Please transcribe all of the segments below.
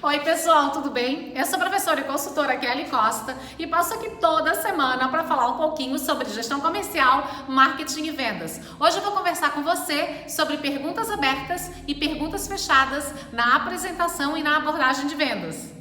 Oi pessoal, tudo bem? Eu sou a professora e consultora Kelly Costa e passo aqui toda semana para falar um pouquinho sobre gestão comercial, marketing e vendas. Hoje eu vou conversar com você sobre perguntas abertas e perguntas fechadas na apresentação e na abordagem de vendas.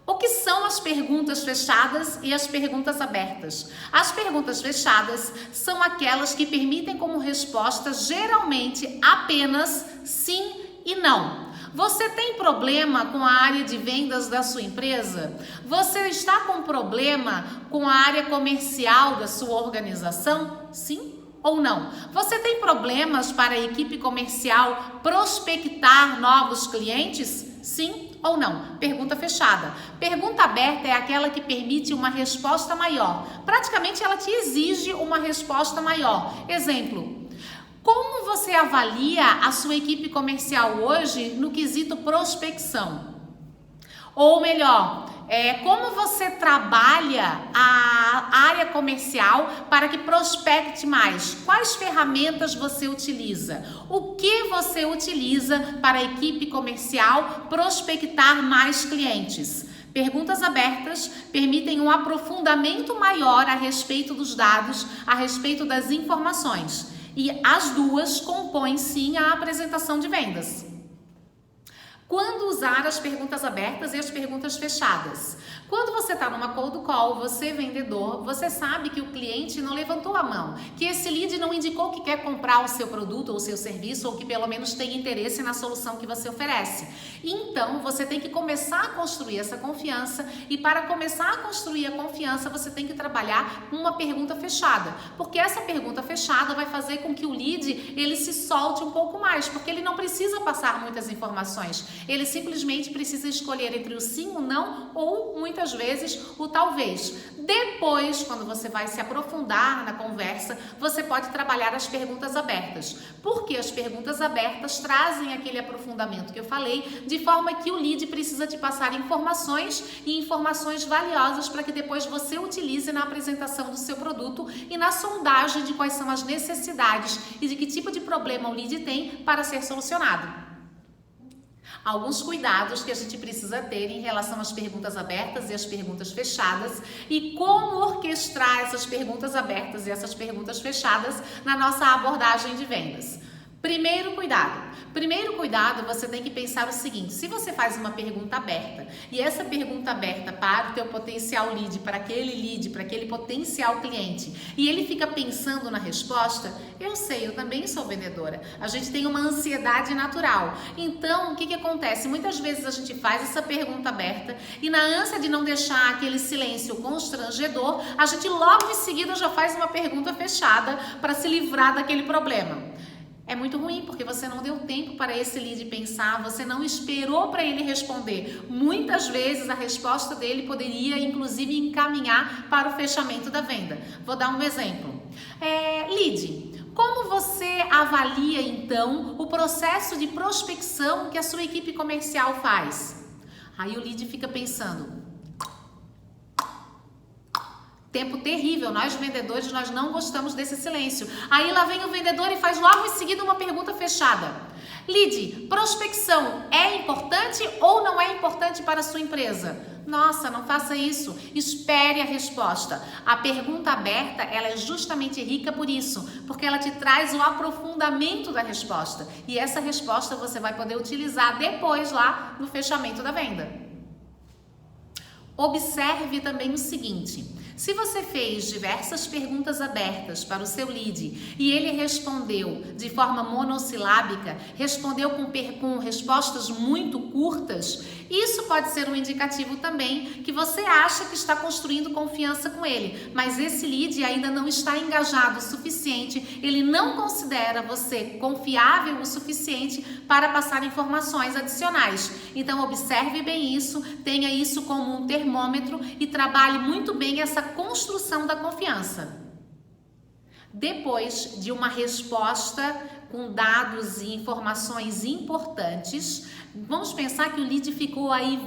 O que são as perguntas fechadas e as perguntas abertas? As perguntas fechadas são aquelas que permitem como resposta geralmente apenas sim e não. Você tem problema com a área de vendas da sua empresa? Você está com problema com a área comercial da sua organização? Sim ou não? Você tem problemas para a equipe comercial prospectar novos clientes? Sim ou não? Pergunta fechada. Pergunta aberta é aquela que permite uma resposta maior. Praticamente ela te exige uma resposta maior. Exemplo: como você avalia a sua equipe comercial hoje no quesito prospecção? Ou melhor, como você trabalha a área comercial para que prospecte mais? Quais ferramentas você utiliza? O que você utiliza para a equipe comercial prospectar mais clientes? Perguntas abertas permitem um aprofundamento maior a respeito dos dados, a respeito das informações. E as duas compõem sim a apresentação de vendas. Quando usar as perguntas abertas e as perguntas fechadas? Quando você está numa cold call, você vendedor, você sabe que o cliente não levantou a mão, que esse lead não indicou que quer comprar o seu produto ou o seu serviço, ou que pelo menos tem interesse na solução que você oferece. Então, você tem que começar a construir essa confiança, e para começar a construir a confiança, você tem que trabalhar uma pergunta fechada, porque essa pergunta fechada vai fazer com que o lead ele se solte um pouco mais, porque ele não precisa passar muitas informações. Ele simplesmente precisa escolher entre o sim, o não ou muitas vezes o talvez. Depois, quando você vai se aprofundar na conversa, você pode trabalhar as perguntas abertas. Porque as perguntas abertas trazem aquele aprofundamento que eu falei, de forma que o lead precisa te passar informações e informações valiosas para que depois você utilize na apresentação do seu produto e na sondagem de quais são as necessidades e de que tipo de problema o lead tem para ser solucionado. Alguns cuidados que a gente precisa ter em relação às perguntas abertas e às perguntas fechadas e como orquestrar essas perguntas abertas e essas perguntas fechadas na nossa abordagem de vendas. Primeiro cuidado, você tem que pensar o seguinte: se você faz uma pergunta aberta e essa pergunta aberta para o teu potencial lead, para aquele potencial cliente, e ele fica pensando na resposta, eu também sou vendedora, a gente tem uma ansiedade natural. Então, o que acontece? Muitas vezes a gente faz essa pergunta aberta e na ânsia de não deixar aquele silêncio constrangedor, a gente logo em seguida já faz uma pergunta fechada para se livrar daquele problema. É muito ruim, porque você não deu tempo para esse lead pensar, você não esperou para ele responder. Muitas vezes a resposta dele poderia, inclusive, encaminhar para o fechamento da venda. Vou dar um exemplo. Lead, como você avalia, então, o processo de prospecção que a sua equipe comercial faz? Aí o lead fica pensando. Tempo terrível, nós vendedores, nós não gostamos desse silêncio. Aí lá vem o vendedor e faz logo em seguida uma pergunta fechada. Lead, prospecção é importante ou não é importante para a sua empresa? Nossa, não faça isso. Espere a resposta. A pergunta aberta, ela é justamente rica por isso, porque ela te traz o aprofundamento da resposta. E essa resposta você vai poder utilizar depois lá no fechamento da venda. Observe também o seguinte: se você fez diversas perguntas abertas para o seu lead e ele respondeu de forma monossilábica, respondeu com respostas muito curtas, isso pode ser um indicativo também que você acha que está construindo confiança com ele, mas esse lead ainda não está engajado o suficiente, ele não considera você confiável o suficiente para passar informações adicionais. Então observe bem isso, tenha isso como um termômetro e trabalhe muito bem essa construção da confiança. Depois de uma resposta com dados e informações importantes, vamos pensar que o lead ficou aí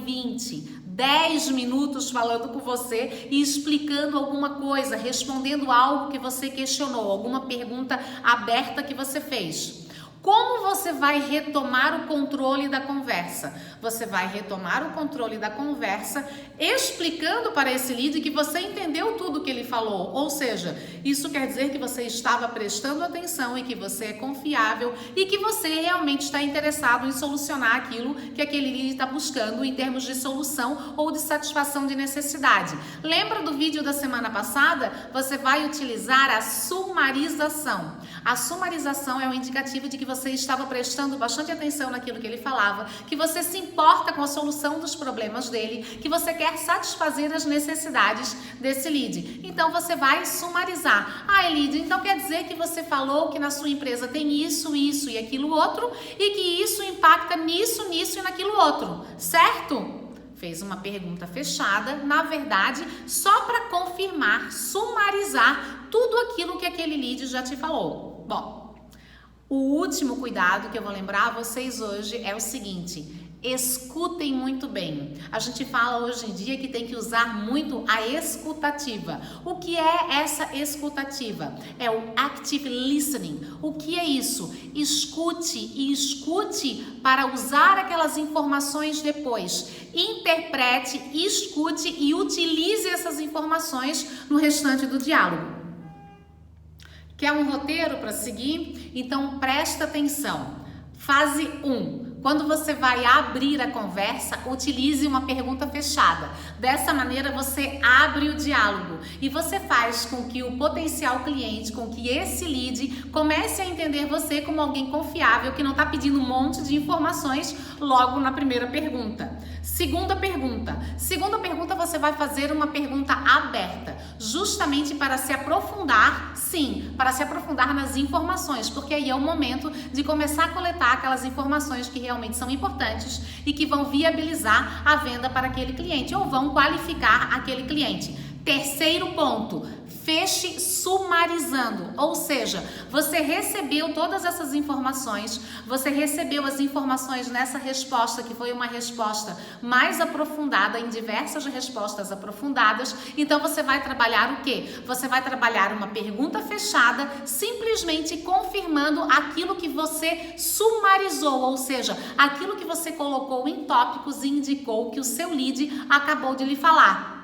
10 minutos falando com você e explicando alguma coisa, respondendo algo que você questionou, alguma pergunta aberta que você fez. Como você vai retomar o controle da conversa? Você vai retomar o controle da conversa explicando para esse lead que você entendeu tudo que ele falou. Ou seja, isso quer dizer que você estava prestando atenção e que você é confiável e que você realmente está interessado em solucionar aquilo que aquele lead está buscando em termos de solução ou de satisfação de necessidade. Lembra do vídeo da semana passada? Você vai utilizar a sumarização. A sumarização é um indicativo de que você estava prestando bastante atenção naquilo que ele falava, que você se importa com a solução dos problemas dele, que você quer satisfazer as necessidades desse lead. Então você vai sumarizar. Ah, lead, então quer dizer que você falou que na sua empresa tem isso, isso e aquilo outro, e que isso impacta nisso, nisso e naquilo outro, certo? Fez uma pergunta fechada, na verdade, só para confirmar, sumarizar tudo aquilo que aquele lead já te falou. Bom, o último cuidado que eu vou lembrar a vocês hoje é o seguinte: escutem muito bem. A gente fala hoje em dia que tem que usar muito a escutativa. O que é essa escutativa? É o active listening. O que é isso? Escute e escute para usar aquelas informações depois. Interprete, escute e utilize essas informações no restante do diálogo. Quer um roteiro para seguir? Então presta atenção. Fase 1. Quando você vai abrir a conversa, utilize uma pergunta fechada. Dessa maneira você abre o diálogo e você faz com que o potencial cliente, com que esse lead comece a entender você como alguém confiável que não está pedindo um monte de informações logo na primeira pergunta. Segunda pergunta. Segunda pergunta, você vai fazer uma pergunta aberta, justamente para se aprofundar, sim, para se aprofundar nas informações, porque aí é o momento de começar a coletar aquelas informações que realmente são importantes e que vão viabilizar a venda para aquele cliente ou vão qualificar aquele cliente. Terceiro ponto, feche sumarizando, ou seja, você recebeu todas essas informações, você recebeu as informações nessa resposta que foi uma resposta mais aprofundada, em diversas respostas aprofundadas, então você vai trabalhar o quê? Você vai trabalhar uma pergunta fechada, simplesmente confirmando aquilo que você sumarizou, ou seja, aquilo que você colocou em tópicos e indicou que o seu lead acabou de lhe falar.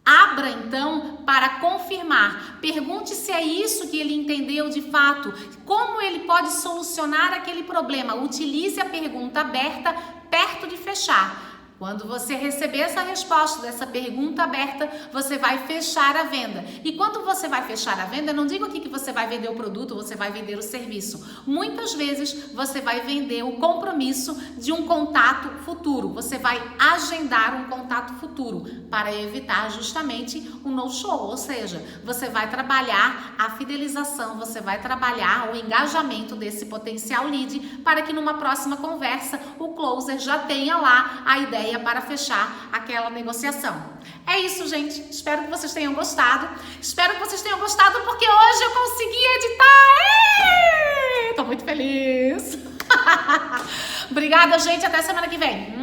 Abra então para confirmar. Pergunte se é isso que ele entendeu de fato. Como ele pode solucionar aquele problema? Utilize a pergunta aberta perto de fechar. Quando você receber essa resposta dessa pergunta aberta, você vai fechar a venda. E quando você vai fechar a venda, não digo aqui que você vai vender o produto, você vai vender o serviço. Muitas vezes você vai vender o compromisso de um contato futuro. Você vai agendar um contato futuro para evitar justamente um no-show. Ou seja, você vai trabalhar a fidelização, você vai trabalhar o engajamento desse potencial lead para que numa próxima conversa o closer já tenha lá a ideia para fechar aquela negociação. É isso, gente. Espero que vocês tenham gostado. Espero que vocês tenham gostado porque hoje eu consegui editar. Tô muito feliz. Obrigada, gente. Até semana que vem.